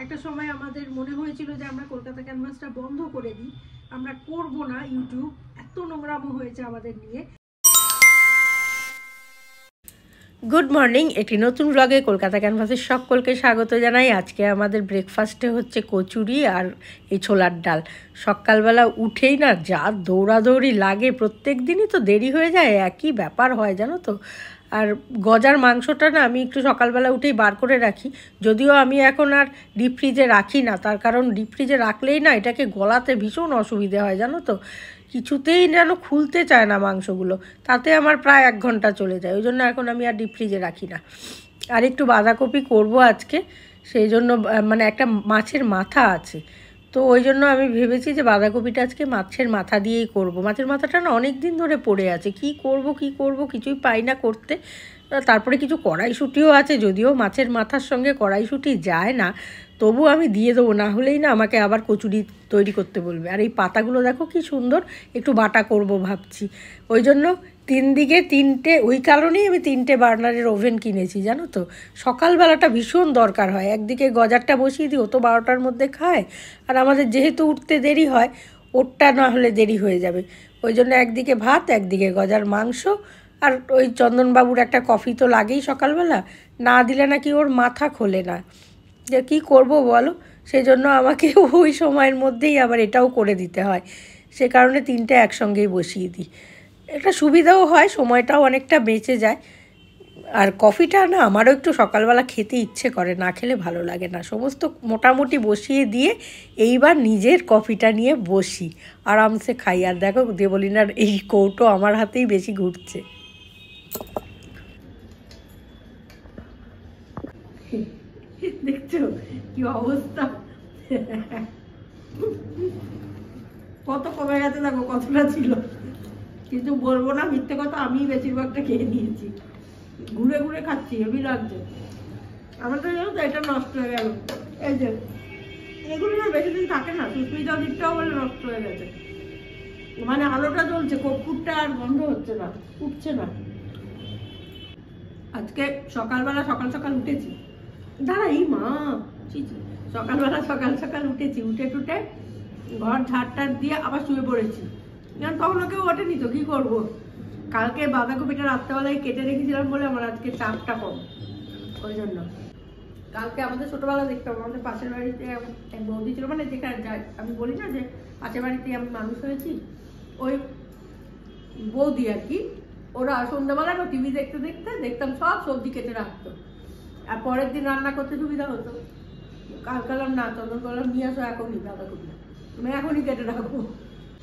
একটা সময় আমাদের মনে হয়েছিল যে আমরা কলকাতা ক্যানভাসটা বন্ধ করে দিই, আমরা করব না ইউটিউব, এত নোংরামো হয়েছে আমাদের নিয়ে। গুড মর্নিং, একটি নতুন ব্লগে কলকাতা ক্যানভাসের সকলকে স্বাগত জানাই। আজকে আমাদের ব্রেকফাস্টে হচ্ছে কচুরি আর এই ছোলার ডাল। সকালবেলা উঠেই না যা দৌড়াদৌড়ি লাগে, প্রত্যেক দিনই তো দেরি হয়ে যায়, একই ব্যাপার হয় জানো তো। আর গজার মাংসটা না আমি একটু সকালবেলা উঠেই বার করে রাখি, যদিও আমি এখন আর ডিপ ফ্রিজে রাখি না, তার কারণ ডিপ ফ্রিজে রাখলেই না এটাকে গলাতে ভীষণ অসুবিধে হয় জানো তো, কিছুতেই যেন খুলতে চায় না মাংসগুলো, তাতে আমার প্রায় 1 ঘন্টা চলে যায়, ওই জন্য এখন আমি আর ডিপ ফ্রিজে রাখি না। আর একটু বাঁধাকপি করব আজকে, সেই জন্য মানে একটা মাছের মাথা আছে, তো ওই জন্য আমি ভেবেছি যে বাঁধাকপিটা আজকে মাছের মাথা দিয়েই করব। মাছের মাথাটা না অনেক দিন ধরে পড়ে আছে, কি করব কিছুই পাই না করতে। তারপরে কিছু কড়াইশুঁটিও আছে, যদিও মাছের মাথার সঙ্গে কড়াইশুঁটি যায় না, তবু আমি দিয়ে দেবো, না হলেই না আমাকে আবার কচুরি তৈরি করতে বলবে। আর এই পাতাগুলো দেখো কি সুন্দর, একটু বাটা করব ভাবছি, ওই জন্য 3 দিকে 3টে, ওই কারণেই আমি 3টে বার্নারের ওভেন কিনেছি জানো তো। সকালবেলাটা ভীষণ দরকার হয়, একদিকে গজারটা বসিয়ে দিই, ও তো 12টার মধ্যে খায়, আর আমাদের যেহেতু উঠতে দেরি হয়, ওরটা না হলে দেরি হয়ে যাবে, ওই জন্য একদিকে ভাত একদিকে গজার মাংস। আর ওই চন্দনবাবুর একটা কফি তো লাগেই সকালবেলা, না দিলে নাকি ওর মাথা খোলে না, যে কী করব বলো, সেই জন্য আমাকে ওই সময়ের মধ্যেই আবার এটাও করে দিতে হয়, সে কারণে 3টে একসঙ্গেই বসিয়ে দিই। এটা সুবিধাও হয়, সময়টাও অনেকটা বেঁচে যায়। আর কফিটা না আমারও একটু সকালবেলা খেতে ইচ্ছে করে, না খেলে ভালো লাগে না। সমস্ত মোটামুটি বসিয়ে দিয়ে এইবার নিজের কফিটা নিয়ে বসি, আরামসে খাই। আর দেখো দেবলিনার এই কৌটো আমার হাতেই বেশি ঘুরছে। দেখছো কি অবস্থা, কত কমে গেছে দেখো, কতটা ছিল। কিন্তু বলবো না মিথ্যে কথা, আমি বেশিরভাগটা খেয়ে নিয়েছি, ঘুরে ঘুরে খাচ্ছি, হেভি লাগছে। আমার তো জানো তো এটা নষ্ট হয়ে গেল, এই যে এগুলো না বেশি দিন থাকে না, সুস্মিতা দিকটাও বলে নষ্ট হয়ে গেছে, মানে আলোটা জ্বলছে, কর্পূরটা আর বন্ধ হচ্ছে না, উঠছে না। আজকে সকালবেলা সকাল সকাল উঠেছি, দাঁড়া এই মা, সকালবেলা সকাল সকাল উঠেছি, উঠে টুটে ঘর ঝাড়টার দিয়ে আবার শুয়ে পড়েছি, কারণ তখন কেউ ওঠেনি তো কী করবো। কালকে বাঁধাকপিটা রাত্রেবেলায় কেটে রেখেছিলাম বলে আমার আজকে চাপটা কম, ওই জন্য। কালকে আমাদের ছোটোবেলা দেখতাম, আমাদের পাশের বাড়িতে এক বৌদি ছিল, মানে যেখানে যাই আমি বলি না যে পাশের বাড়িতে আমি মানুষ হয়েছি, ওই বৌদি আর কি, ওরা সন্ধ্যাবেলা না টিভি দেখতে দেখতে দেখতাম সব সবজি কেটে রাখতো, আর পরের দিন রান্না করতে সুবিধা হতো। কালকালাম না, চন্দন করলাম নিয়ে আসো এখনই বাঁধাকপি, আমি এখনই কেটে রাখবো।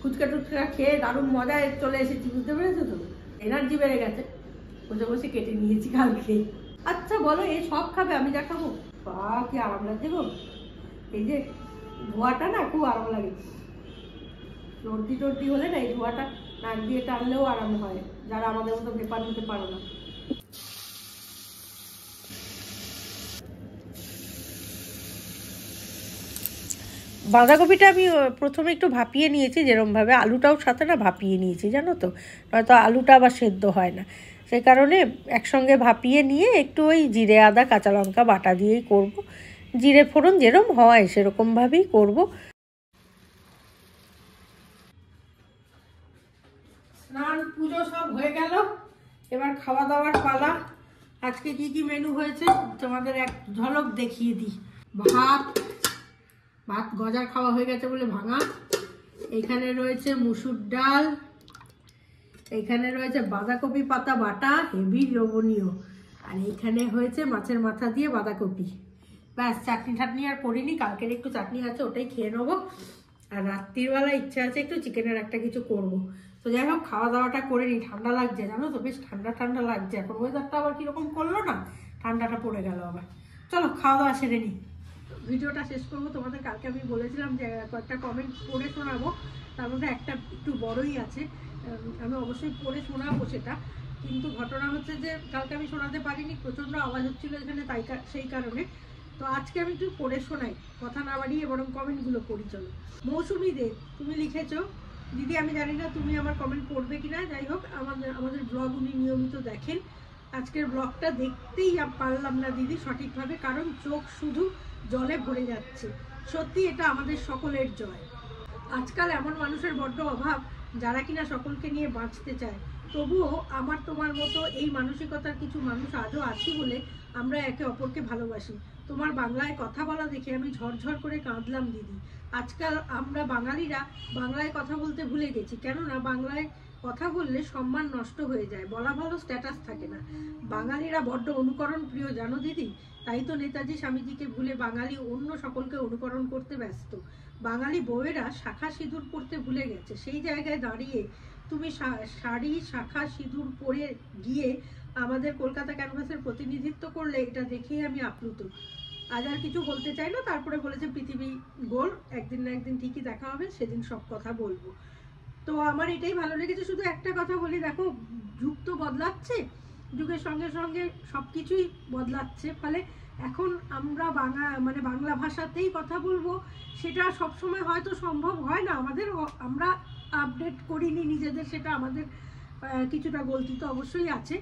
ফুচকা টুচকা খেয়ে দারুণ মজায় চলে এসেছি, বুঝতে পেরেছো তো, এনার্জি বেড়ে গেছে, বসে বসে কেটে নিয়েছি কালকে। আচ্ছা বলো, এই সব খাবে, আমি যা খাবো? কি আরাম লাগছে গো, এই যে ধোয়াটা না খুব আরাম লাগে, সর্দি টর্দি হলে না এই ধোয়াটা নাক দিয়ে টানলেও আরাম হয়, যারা আমাদের মতো পেপার নিতে পারো না। বাঁধাকপিটা আমি প্রথমে একটু ভাপিয়ে নিয়েছি, যেরকমভাবে আলুটাও সাথে না ভাপিয়ে নিয়েছি জানো তো, নয়তো আলুটা আবার সেদ্ধ হয় না, সে কারণে একসঙ্গে ভাপিয়ে নিয়ে একটু ওই জিরে আদা কাঁচা লঙ্কা বাটা দিয়েই করব, জিরে ফোড়ন যেরকম হয় সেরকমভাবেই করব। স্নান পুজো সব হয়ে গেল, এবার খাওয়া দাওয়ার পালা। আজকে কি কি মেনু হয়েছে তোমাদের এক ঝলক দেখিয়ে দিই। ভাত গজার খাওয়া হয়ে গেছে বলে ভাঙা, এখানে রয়েছে মুসুর ডাল, এখানে রয়েছে বাঁধাকপি পাতা বাটা হেভি লবণীয়, আর এইখানে হয়েছে মাছের মাথা দিয়ে বাঁধাকপি। ব্যাস, চাটনি ঠাটনি আর করিনি, কালকের একটু চাটনি আছে ওটাই খেয়ে নেবো, আর রাত্রিবেলা ইচ্ছা আছে একটু চিকেনের একটা কিছু করব। তো যাই হোক খাওয়া দাওয়াটা করে নিই, ঠান্ডা লাগছে জানো তো, বেশ ঠান্ডা ঠান্ডা লাগছে, এখন ওয়েদারটা আবার কীরকম করলো না, ঠান্ডাটা পড়ে গেল আবার। চলো খাওয়া দাওয়া সেরে নিই, ভিডিওটা শেষ করবো। তোমাদের কালকে আমি বলেছিলাম যে কয়েকটা কমেন্ট পড়ে শোনাবো, তার মধ্যে একটা একটু বড়ই আছে, আমি অবশ্যই পড়ে শোনাবো সেটা, কিন্তু ঘটনা হচ্ছে যে কালকে আমি শোনাতে পারিনি, প্রচণ্ড আওয়াজ হচ্ছিলো এখানে, তাই সেই কারণে। তো আজকে আমি একটু পড়ে শোনাই, কথা না বাড়িয়ে বরং কমেন্টগুলো পড়ি। চলো। মৌসুমি দে, তুমি লিখেছো, দিদি আমি জানি না তুমি আমার কমেন্ট পড়বে কিনা, যাই হোক আমাদের ব্লগ উনি নিয়মিত দেখেন, আজকের ব্লগটা দেখতেই পারলাম না দিদি সঠিকভাবে, কারণ চোখ শুধু জলে ভরে যাচ্ছে। সত্যি এটা আমাদের সকলের জয়। আজকাল এমন মানুষের বড্ড অভাব যারা কিনা সকলকে নিয়ে বাঁচতে চায়। তবুও আমার তোমার মতো এই মানসিকতার কিছু মানুষ আজও আছি বলে আমরা একে অপরকে ভালোবাসি। তোমার বাংলায় কথা বলা দেখে আমি ঝরঝর করে কাঁদলাম দিদি। আজকাল আমরা বাঙালিরা বাংলায় কথা বলতে ভুলে গেছি, কেননা বাংলায় কথা বললে সম্মান নষ্ট হয়ে যায়, বলা ভালো স্ট্যাটাস থাকে না। বাঙালিরা বড্ড অনুকরণ প্রিয় জানো দিদি, তাই তো নেতাজি স্বামীজিকে ভুলে বাঙালি অন্য সকলকে অনুকরণ করতে ব্যস্ত। বাঙালি বউয়েরা শাখা সিঁদুর পরতে ভুলে গেছে, সেই জায়গায় দাঁড়িয়ে তুমি শাড়ি শাখা সিঁদুর পরে গিয়ে আমাদের কলকাতা ক্যানভাসের প্রতিনিধিত্ব করলে এটা দেখেই আমি আপ্লুত। আজ আর কিছু বলতে চাই না। তারপরে বলেছে পৃথিবী গোল, একদিন না একদিন ঠিকই দেখা হবে, সেদিন সব কথা বলবো। তো আমার এটাই ভালো লেগেছে। শুধু একটা কথা বলি, দেখো যুগ তো বদলাচ্ছে, যুগের সঙ্গে সঙ্গে সব কিছুই বদলাচ্ছে, ফলে এখন আমরা বাংলা ভাষাতেই কথা বলবো, সেটা সবসময় হয়তো সম্ভব হয় না আমাদের, আমরা আপডেট করিনি নিজেদের, সেটা আমাদের কিছুটা গলতি তো অবশ্যই আছে।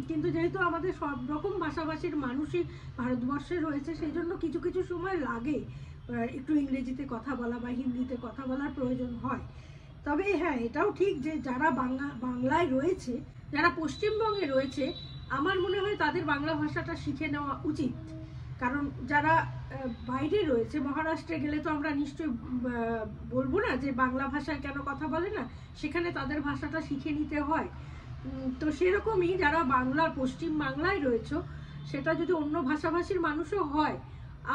কিন্তু যেহেতু আমাদের সব রকম ভাষাভাষীর মানুষই ভারতবর্ষে রয়েছে, সেই জন্য কিছু কিছু সময় লাগে একটু ইংরেজিতে কথা বলা বা হিন্দিতে কথা বলার প্রয়োজন হয়। তবে হ্যাঁ, এটাও ঠিক যে যারা বাংলায় রয়েছে, যারা পশ্চিমবঙ্গে রয়েছে, আমার মনে হয় তাদের বাংলা ভাষাটা শিখে নেওয়া উচিত। কারণ যারা বাইরে রয়েছে, মহারাষ্ট্রে গেলে তো আমরা নিশ্চয়ই বলবো না যে বাংলা ভাষায় কেন কথা বলে না, সেখানে তাদের ভাষাটা শিখে নিতে হয়। তো সেরকমই যারা পশ্চিম বাংলায় রয়েছে, সেটা যদি অন্য ভাষাভাষীর মানুষও হয়,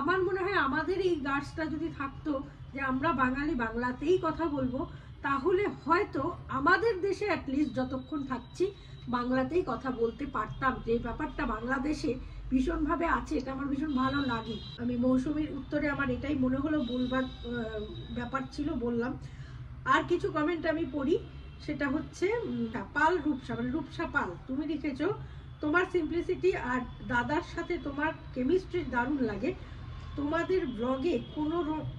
আমার মনে হয় আমাদের এই গার্ডসটা যদি থাকতো যে আমরা বাঙালি বাংলাতেই কথা বলবো, তাহলে হয়তো আমাদের দেশে অ্যাটলিস্ট যতক্ষণ থাকছি বাংলাতেই কথা বলতে পারতাম। যে ব্যাপারটা বাংলাদেশে ভীষণভাবে আছে, এটা আমার ভীষণ ভালো লাগে। আমি মৌসুমীর উত্তরে আমার এটাই মনে হলো বলবার ব্যাপার ছিল, বললাম। আর কিছু কমেন্ট আমি পড়ি, সেটা হচ্ছে পাল রূপসা, রূপসা পাল, তুমি লিখেছো তোমার সিম্পলিসিটি আর দাদার সাথে তোমার কেমিস্ট্রি দারুণ লাগে। তোমাদের ব্লগে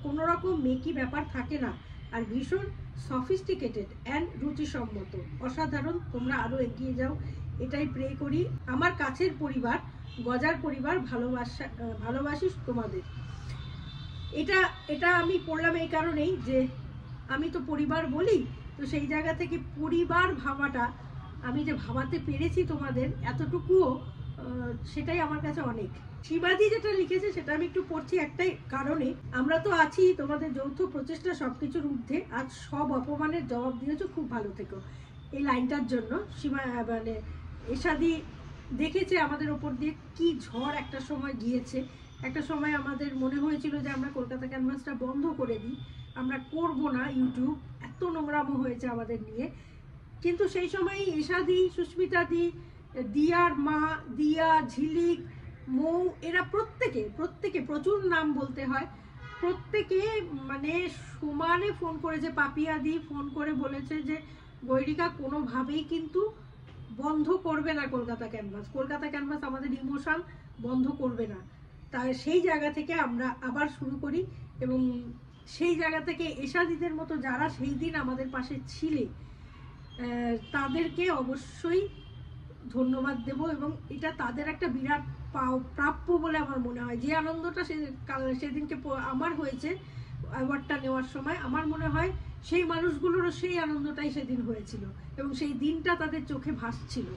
কোনো রকম মেকি ব্যাপার থাকে না, আর ভীষণ সফিস্টিকেটেড অ্যান্ড রুচিসম্মত, অসাধারণ। তোমরা আরও এগিয়ে যাও, এটাই প্রে করি। আমার কাছের পরিবার, গজার পরিবার, ভালোবাসিস তোমাদের। এটা আমি পড়লাম এই কারণেই যে আমি তো পরিবার বলি, তো সেই জায়গা থেকে পরিবার ভাবাটা আমি যে ভাবাতে পেরেছি তোমাদের এতটুকুও, সেটাই আমার কাছে অনেক। শিবাজি যেটা লিখেছে সেটা আমি একটু পড়ছি একটাই কারণে, আমরা তো আছি তোমাদের যৌথ প্রচেষ্টা সবকিছুর ঊর্ধ্বে, আজ সব অপমানের জবাব দিয়েছো, খুব ভালো থেকো। এই লাইনটার জন্য এশাদি দেখেছে আমাদের ওপর দিয়ে কি ঝড় একটা সময় গিয়েছে। একটা সময় আমাদের মনে হয়েছিল যে আমরা কলকাতা ক্যানভাসটা বন্ধ করে দিই, আমরা করব না ইউটিউব, এত নোংরামো হয়েছে আমাদের নিয়ে। কিন্তু সেই সময় এশাদি, সুস্মিতাদি, দিয়ার মা, দিয়া, ঝিলিক, মৌ, এরা প্রত্যেকে প্রচুর নাম বলতে হয়, প্রত্যেকে মানে সমানে ফোন করেছে। পাপিয়াদি ফোন করে বলেছে যে গৈরিকা কোনোভাবেই কিন্তু বন্ধ করবে না কলকাতা ক্যানভাস আমাদের ইমোশন বন্ধ করবে না। তাই সেই জায়গা থেকে আমরা আবার শুরু করি, এবং সেই জায়গা থেকে এশাদিদের মতো যারা সেই দিন আমাদের পাশে ছিলে তাদেরকে অবশ্যই ধন্যবাদ দেব, এবং এটা তাদের একটা বিরাট প্রাপ্য বলে আমার মনে হয়। যে আনন্দটা সেদিনকে আমার হয়েছে অ্যাওয়ার্ডটা নেওয়ার সময়, আমার মনে হয় সেই মানুষগুলোরও সেই আনন্দটাই সেদিন হয়েছিল, এবং সেই দিনটা তাদের চোখে ভাসছিল।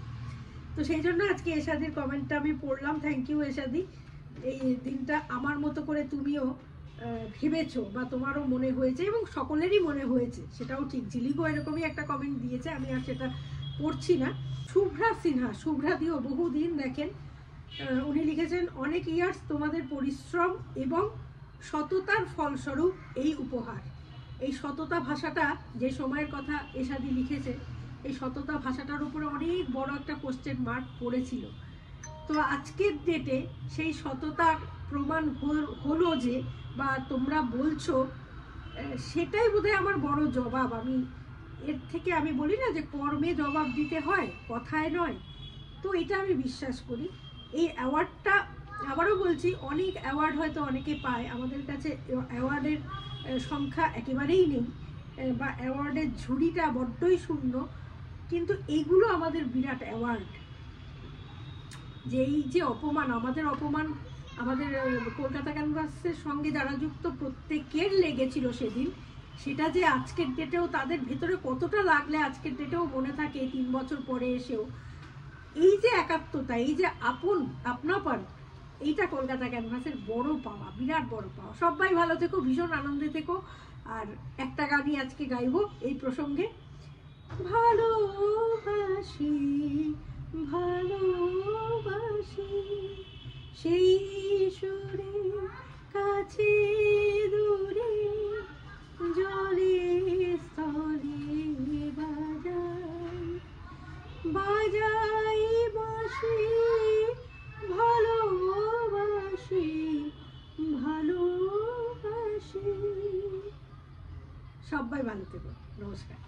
তো সেই জন্য আজকে এশাদির কমেন্টটা আমি পড়লাম। থ্যাংক ইউ এশাদি, এই দিনটা আমার মতো করে তুমিও ভেবেছো বা তোমারও মনে হয়েছে, এবং সকলেরই মনে হয়েছে, সেটাও ঠিক। ঝিলিকও এরকমই একটা কমেন্ট দিয়েছে, আমি আর সেটা পড়ছি না। শুভ্রা সিনহা, শুভ্রাদিও বহুদিন দেখেন, উনি লিখেছেন অনেক ইয়ার্স তোমাদের পরিশ্রম এবং সততার ফলস্বরূপ এই উপহার। এই সততা ভাষাটা, যে সময়ের কথা এশাদি লিখেছে, এই সততা ভাষাটার উপরে অনেক বড় একটা কোশ্চেন মার্ক পড়েছিল। তো আজকের ডেটে সেই সততার প্রমাণ হলো যে, বা তোমরা বলছো, সেটাই বোধহয় আমার বড় জবাব। আমি এর থেকে আমি বলি না যে কর্মে জবাব দিতে হয়, কথায় নয়। তো এটা আমি বিশ্বাস করি। এই অ্যাওয়ার্ডটা, আবারও বলছি, অনেক অ্যাওয়ার্ড হয়তো অনেকে পায়, আমাদের কাছে অ্যাওয়ার্ডের সংখ্যা একেবারেই নেই, বা অ্যাওয়ার্ডের ঝুড়িটা বড্ডই শূন্য, কিন্তু এইগুলো আমাদের বিরাট অ্যাওয়ার্ড। যে এই যে অপমান, আমাদের অপমান আমাদের কলকাতা ক্যানভাসের সঙ্গে যারা যুক্ত প্রত্যেকের লেগেছিল সেদিন, সেটা যে আজকের ডেটেও তাদের ভেতরে কতটা লাগলে আজকের ডেটেও মনে থাকে 3 বছর পরে এসেও। এই যে একাত্মতা, এই যে আপনাপন, এইটা কলকাতা ক্যানভাসের বড় পাওয়া, বিরাট বড় পাওয়া। সবাই ভালো থেকো, ভীষণ আনন্দে থেকো। আর একটা গানই আজকে গাইবো এই প্রসঙ্গে, ভালোবাসি ভালোবাসি সেই সুরে কাছে দূরে জলে স্থলে বাজাই বাজাই বাঁশি ভালোবাসি ভালোবাসি। সবাই ভালো থেকো, নমস্কার।